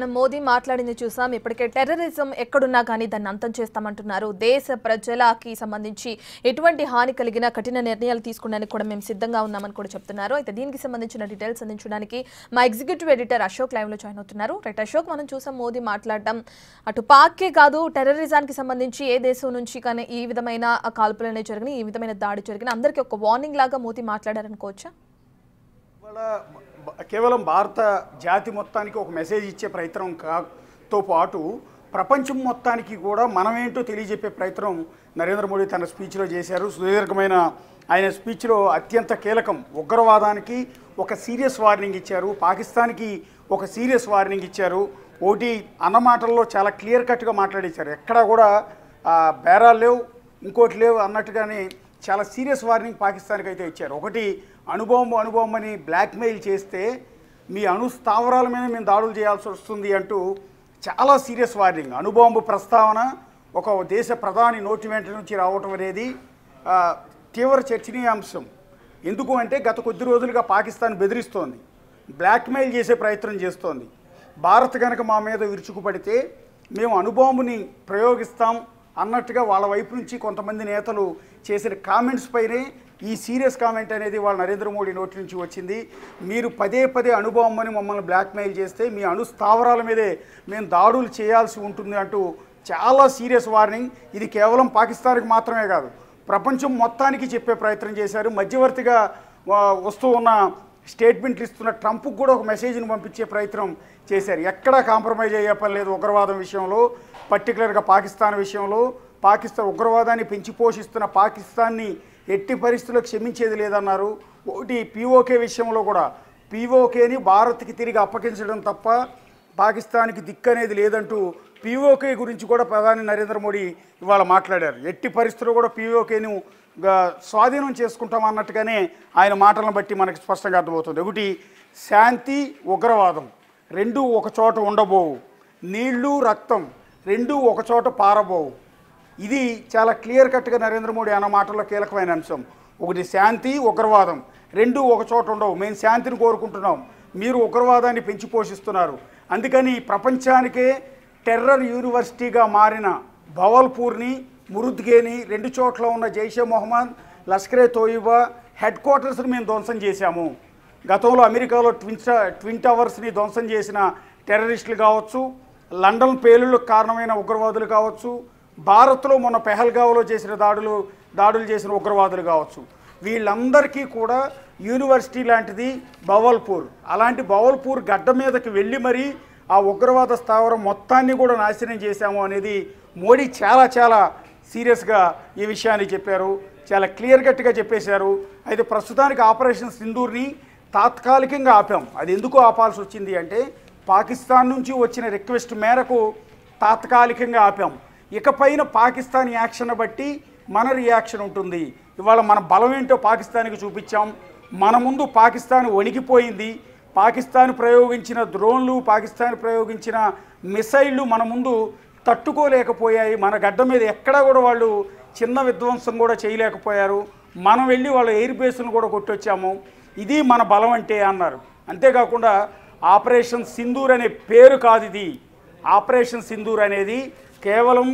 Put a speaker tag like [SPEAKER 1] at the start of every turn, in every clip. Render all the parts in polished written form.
[SPEAKER 1] మనం మోదీ మాట్లాడింది చూసాం. ఇప్పటికే టెర్రరిజం ఎక్కడున్నా కానీ దాన్ని అంతం చేస్తామంటున్నారు. దేశ ప్రజలకి సంబంధించి ఎటువంటి హాని కలిగినా కఠిన నిర్ణయాలు తీసుకోవడానికి కూడా మేము సిద్ధంగా ఉన్నామని కూడా చెప్తున్నారు. అయితే దీనికి సంబంధించిన డీటెయిల్స్ అందించడానికి మా ఎగ్జిక్యూటివ్ ఎడిటర్ అశోక్ లైవ్ లో జాయిన్ అవుతున్నారు. రైట్ అశోక్, మనం చూసాం మోదీ మాట్లాడడం అటు పాక్కే కాదు టెర్రరిజానికి సంబంధించి ఏ దేశం నుంచి కానీ ఈ విధమైన కాల్పులనే జరిగినాయి, ఈ విధమైన దాడి జరిగిన అందరికీ ఒక వార్నింగ్ లాగా మోదీ మాట్లాడారనుకోవచ్చా?
[SPEAKER 2] కేవలం భారత జాతి మొత్తానికి ఒక మెసేజ్ ఇచ్చే ప్రయత్నంతో పాటు ప్రపంచం మొత్తానికి కూడా మనమేంటో తెలియజెప్పే ప్రయత్నం నరేంద్ర మోడీ తన స్పీచ్లో చేశారు. సుదీర్ఘమైన ఆయన స్పీచ్లో అత్యంత కీలకం ఉగ్రవాదానికి ఒక సీరియస్ వార్నింగ్ ఇచ్చారు, పాకిస్తాన్కి ఒక సీరియస్ వార్నింగ్ ఇచ్చారు. ఒకటి అన్న మాటల్లో చాలా క్లియర్ కట్గా మాట్లాడేశారు. ఎక్కడా కూడా బేరాలు లేవు, ఇంకోటి లేవు అన్నట్టుగానే చాలా సీరియస్ వార్నింగ్ పాకిస్తాన్కి అయితే ఇచ్చారు. ఒకటి అణుబాంబు అని బ్లాక్మెయిల్ చేస్తే మీ స్థావరాల మీద మేము దాడులు చేయాల్సి వస్తుంది అంటూ చాలా సీరియస్ వార్నింగ్. అణుబాంబు ప్రస్తావన ఒక దేశ ప్రధాని నోటి వెంట నుంచి రావటం అనేది తీవ్ర చర్చనీయాంశం. ఎందుకు అంటే గత కొద్ది రోజులుగా పాకిస్తాన్ బెదిరిస్తోంది, బ్లాక్మెయిల్ చేసే ప్రయత్నం చేస్తోంది. భారత్ కనుక మా మీద విరుచుకుపడితే మేము అణుబాంబుని ప్రయోగిస్తాం అన్నట్టుగా వాళ్ళ వైపు నుంచి కొంతమంది నేతలు చేసిన కామెంట్స్ పైనే ఈ సీరియస్ కామెంట్ అనేది వాళ్ళ నరేంద్ర మోడీ నోటి నుంచి వచ్చింది. మీరు పదే పదే అణుబాంబని మమ్మల్ని బ్లాక్మెయిల్ చేస్తే మీ స్థావరాల మీదే మేము దాడులు చేయాల్సి ఉంటుంది అంటూ చాలా సీరియస్ వార్నింగ్. ఇది కేవలం పాకిస్తాన్కి మాత్రమే కాదు, ప్రపంచం మొత్తానికి చెప్పే ప్రయత్నం చేశారు. మధ్యవర్తిగా వస్తూ ఉన్న స్టేట్మెంట్లు ఇస్తున్న ట్రంప్కి కూడా ఒక మెసేజ్ని పంపించే ప్రయత్నం చేశారు. ఎక్కడా కాంప్రమైజ్ అయ్యే పని లేదు ఉగ్రవాదం విషయంలో, పర్టికులర్గా పాకిస్తాన్ విషయంలో. పాకిస్తాన్ ఉగ్రవాదాన్ని పెంచి పోషిస్తున్న పాకిస్తాన్ని ఎట్టి పరిస్థితుల్లో క్షమించేది లేదన్నారు. ఒకటి పీఓకే విషయంలో కూడా పీఓకేని భారత్కి తిరిగి అప్పగించడం తప్ప పాకిస్తాన్కి దిక్కు అనేది లేదంటూ పీఓకే గురించి కూడా ప్రధాని నరేంద్ర మోడీ ఇవాళ మాట్లాడారు. ఎట్టి పరిస్థితుల్లో కూడా పీఓకేను స్వాధీనం చేసుకుంటాం అన్నట్టుగానే ఆయన మాటలను బట్టి మనకి స్పష్టంగా అర్థమవుతుంది. ఒకటి శాంతి ఉగ్రవాదం రెండూ ఒక చోట ఉండబోవు, నీళ్లు రక్తం రెండూ ఒక చోట పారబోవు. ఇది చాలా క్లియర్ కట్గా నరేంద్ర మోడీ అన్న మాటల్లో కీలకమైన అంశం. ఒకటి శాంతి ఉగ్రవాదం రెండూ ఒక చోట ఉండవు. మేము శాంతిని కోరుకుంటున్నాం, మీరు ఉగ్రవాదాన్ని పెంచి పోషిస్తున్నారు. అందుకని ప్రపంచానికే టెర్రర్ యూనివర్సిటీగా మారిన భవల్పూర్ని, మురుద్గేని రెండు చోట్ల ఉన్న జైషే మొహమ్మద్, లష్కరే తోయిబా హెడ్ క్వార్టర్స్ని మేము ధ్వంసం చేశాము. గతంలో అమెరికాలో ట్విన్ టవర్స్ని ధ్వంసం చేసిన టెర్రరిస్టులు కావచ్చు, లండన్ పేలుళ్లకు కారణమైన ఉగ్రవాదులు కావచ్చు, భారత్లో మొన్న పెహల్గావ్లో చేసిన దాడులు చేసిన ఉగ్రవాదులు కావచ్చు, వీళ్ళందరికీ కూడా యూనివర్సిటీ లాంటిది భవల్పూర్. అలాంటి భవల్పూర్ గడ్డ మీదకి వెళ్ళి మరీ ఆ ఉగ్రవాద స్థావరం మొత్తాన్ని కూడా నాశనం చేశాము అనేది మోడీ చాలా చాలా సీరియస్గా ఈ విషయాన్ని చెప్పారు, చాలా క్లియర్ కట్గా చెప్పేశారు. అయితే ప్రస్తుతానికి ఆపరేషన్ సింధూర్ని తాత్కాలికంగా ఆపాం. అది ఎందుకు ఆపాల్సి వచ్చింది అంటే పాకిస్తాన్ నుంచి వచ్చిన రిక్వెస్ట్ మేరకు తాత్కాలికంగా ఆపాం. ఇకపైన పాకిస్తాన్ యాక్షన్ బట్టి మన రియాక్షన్ ఉంటుంది. ఇవాళ మన బలం ఏంటో పాకిస్తాన్కి చూపించాం. మన ముందు పాకిస్తాన్ వణికిపోయింది. పాకిస్తాన్ ప్రయోగించిన డ్రోన్లు, పాకిస్తాన్ ప్రయోగించిన మిసైళ్ళు మన ముందు తట్టుకోలేకపోయాయి. మన గడ్డ మీద ఎక్కడా కూడా వాళ్ళు చిన్న విధ్వంసం కూడా చేయలేకపోయారు. మనం వెళ్ళి వాళ్ళ ఎయిర్ బేస్ను కూడా కొట్టొచ్చాము. ఇది మన బలం అంటే అన్నారు. అంతేకాకుండా ఆపరేషన్ సింధూర్ అనే పేరు కాదు, ఇది ఆపరేషన్ సింధూర్ అనేది కేవలం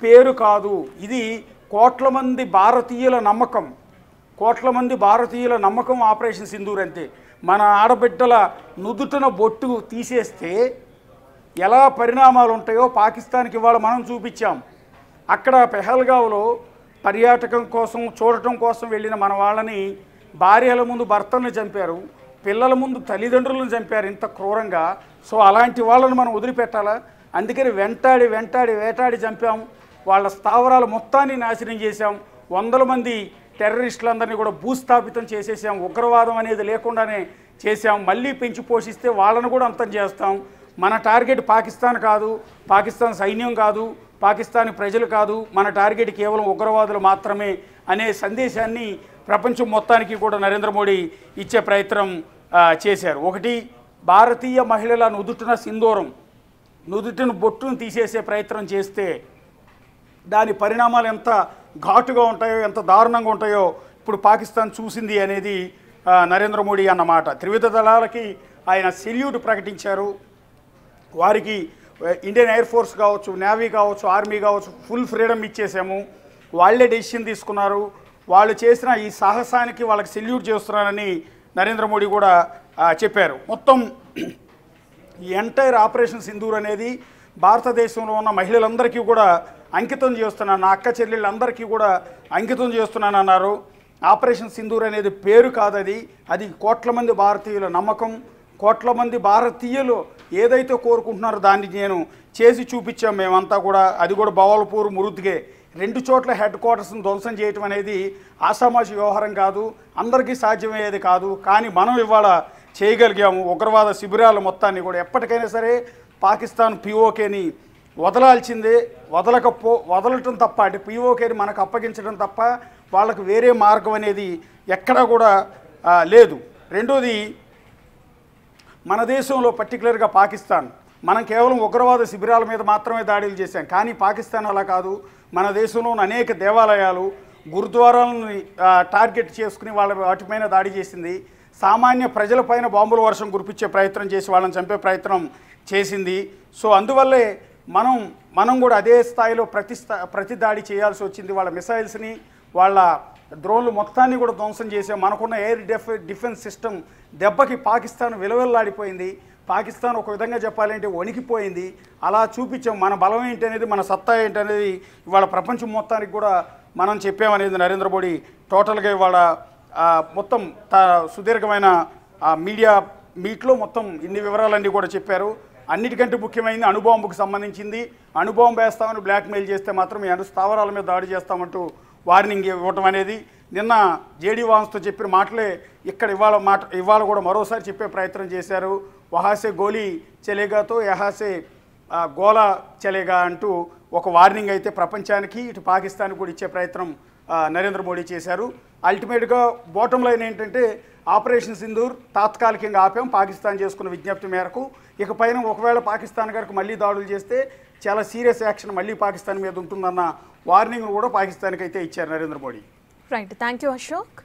[SPEAKER 2] పేరు కాదు, ఇది కోట్ల మంది భారతీయుల నమ్మకం ఆపరేషన్ సింధూర్ అంతే. మన ఆడబిడ్డల నుదుటన బొట్టు తీసేస్తే ఎలా పరిణామాలు ఉంటాయో పాకిస్తాన్కి ఇవాళ మనం చూపించాం. అక్కడ పెహల్గావ్లో పర్యాటకం కోసం చూడటం కోసం వెళ్ళిన మన వాళ్ళని భార్యల ముందు భర్తలను చంపారు, పిల్లల ముందు తల్లిదండ్రులను చంపారు ఇంత క్రూరంగా. సో అలాంటి వాళ్ళని మనం వదిలిపెట్టాలా? అందుకని వేటాడి చంపాం. వాళ్ళ స్థావరాలు మొత్తాన్ని నాశనం చేశాం. వందల మంది టెర్రరిస్టులందరినీ కూడా భూస్థాపితం చేసేసాం. ఉగ్రవాదం అనేది లేకుండానే చేశాం. మళ్ళీ పెంచి పోషిస్తే వాళ్ళను కూడా అంతం చేస్తాం. మన టార్గెట్ పాకిస్తాన్ కాదు, పాకిస్తాన్ సైన్యం కాదు, పాకిస్తాన్ ప్రజలు కాదు, మన టార్గెట్ కేవలం ఉగ్రవాదులు మాత్రమే అనే సందేశాన్ని ప్రపంచం మొత్తానికి కూడా నరేంద్ర మోడీ ఇచ్చే ప్రయత్నం చేశారు. ఒకటి భారతీయ మహిళల నుదుటిన సింధూరం, నుదుటిన బొట్టును తీసేసే ప్రయత్నం చేస్తే దాని పరిణామాలు ఎంత ఘాటుగా ఉంటాయో, ఎంత దారుణంగా ఉంటాయో ఇప్పుడు పాకిస్తాన్ చూసింది అనేది నరేంద్ర మోడీ అన్నమాట. త్రివిధ దళాలకి ఆయన సెల్యూట్ ప్రకటించారు. వారికి ఇండియన్ ఎయిర్ ఫోర్స్ కావచ్చు, నేవీ కావచ్చు, ఆర్మీ కావచ్చు, ఫుల్ ఫ్రీడమ్ ఇచ్చేసాము. వాళ్ళే డెసిషన్ తీసుకున్నారు. వాళ్ళు చేసిన ఈ సాహసానికి వాళ్ళకి సెల్యూట్ చేస్తున్నారని నరేంద్ర మోడీ కూడా చెప్పారు. మొత్తం ఈ ఎంటైర్ ఆపరేషన్ సింధూర్ అనేది భారతదేశంలో ఉన్న మహిళలందరికీ కూడా అంకితం చేస్తున్నాను, నా అక్క చెల్లెళ్ళందరికీ కూడా అంకితం చేస్తున్నానన్నారు. ఆపరేషన్ సింధూర్ అనేది పేరు కాదు, అది కోట్ల మంది భారతీయుల నమ్మకం. కోట్ల మంది భారతీయులు ఏదైతే కోరుకుంటున్నారో దాన్ని నేను చేసి చూపించాం మేమంతా కూడా. అది కూడా బవల్పూర్, మురుద్గే 2 చోట్ల హెడ్ క్వార్టర్స్ని ధ్వంసం చేయటం అనేది ఆషామాషి వ్యవహారం కాదు, అందరికీ సాధ్యమయ్యేది కాదు. కానీ మనం ఇవాళ చేయగలిగాము. ఉగ్రవాద శిబిరాల మొత్తాన్ని కూడా ఎప్పటికైనా సరే పాకిస్తాన్ పిఓకేని వదలాల్సిందే. వదలటం తప్ప, అంటే పిఓకేని మనకు అప్పగించడం తప్ప వాళ్ళకు వేరే మార్గం అనేది ఎక్కడా కూడా లేదు. రెండోది, మన దేశంలో పర్టికులర్గా పాకిస్తాన్, మనం కేవలం ఉగ్రవాద శిబిరాల మీద మాత్రమే దాడులు చేశాం. కానీ పాకిస్తాన్ అలా కాదు. మన దేశంలో ఉన్న అనేక దేవాలయాలు, గురుద్వారాలను టార్గెట్ చేసుకుని వాటిపైన దాడి చేసింది. సామాన్య ప్రజలపైన బాంబుల వర్షం కురిపించే ప్రయత్నం చేసి వాళ్ళని చంపే ప్రయత్నం చేసింది. సో అందువల్లే మనం కూడా అదే స్థాయిలో ప్రతి దాడి చేయాల్సి వచ్చింది. వాళ్ళ మిసైల్స్ని, వాళ్ళ డ్రోన్లు మొత్తాన్ని కూడా ధ్వంసం చేసాం. మనకున్న ఎయిర్ డిఫెన్స్ సిస్టమ్ దెబ్బకి పాకిస్తాన్ విలువెల్లాడిపోయింది. పాకిస్తాన్ ఒక విధంగా చెప్పాలంటే వణికిపోయింది. అలా చూపించాం మన బలం ఏంటనేది, మన సత్తా ఏంటనేది ఇవాళ ప్రపంచం మొత్తానికి కూడా మనం చెప్పామనేది నరేంద్ర మోడీ టోటల్గా ఇవాళ మొత్తం సుదీర్ఘమైన మీడియా మీట్లో మొత్తం ఇన్ని వివరాలన్నీ కూడా చెప్పారు. అన్నిటికంటే ముఖ్యమైనది అణుబాంబుకు సంబంధించింది. అణుబాంబు వేస్తామని బ్లాక్మెయిల్ చేస్తే మాత్రం ఈ స్థావరాల మీద దాడి చేస్తామంటూ వార్నింగ్ ఇవ్వటం అనేది నిన్న జేడీ వాన్స్తో చెప్పిన మాటలే ఇక్కడ ఇవాళ కూడా మరోసారి చెప్పే ప్రయత్నం చేశారు. వహాసే గోలీ చలేగాతో యహాసే గోలా చలేగా అంటూ ఒక వార్నింగ్ అయితే ప్రపంచానికి, ఇటు పాకిస్తాన్కి కూడా ఇచ్చే ప్రయత్నం నరేంద్ర మోడీ చేశారు. అల్టిమేట్గా బాటమ్ లైన్ ఏంటంటే ఆపరేషన్ సింధూర్ తాత్కాలికంగా ఆపాం పాకిస్తాన్ చేసుకున్న విజ్ఞప్తి మేరకు. ఇకపైన ఒకవేళ పాకిస్తాన్ గారికి మళ్ళీ దాడులు చేస్తే చాలా సీరియస్ యాక్షన్ మళ్ళీ పాకిస్తాన్ మీద ఉంటుందన్న వార్నింగ్ను కూడా పాకిస్తాన్కి అయితే ఇచ్చారు Narendra Modi.
[SPEAKER 1] Right, thank you Ashok.